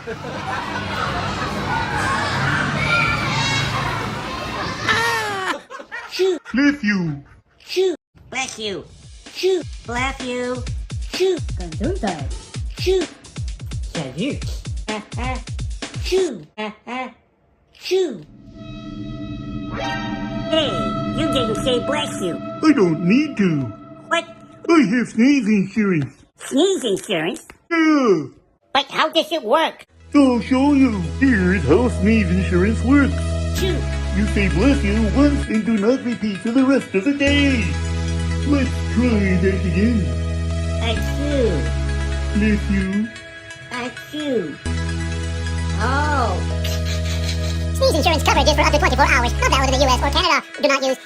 Shoo. Bless you. Shoo. Bless you. Shoo. Bless you. Shoo. Gunter. Shoo. Salut. Shoo. Shoo. Hey, you didn't say bless you. I don't need to. What? I have sneeze insurance. Sneeze insurance? Yeah. But how does it work? I'll show you. Here's how sneeze insurance works. Shoo. You say bless you once and do not repeat for the rest of the day. Let's try that again. Achoo. Bless you. Achoo. Oh. Sneeze insurance coverage is for up to 24 hours. Not valid in the U.S. or Canada. Do not use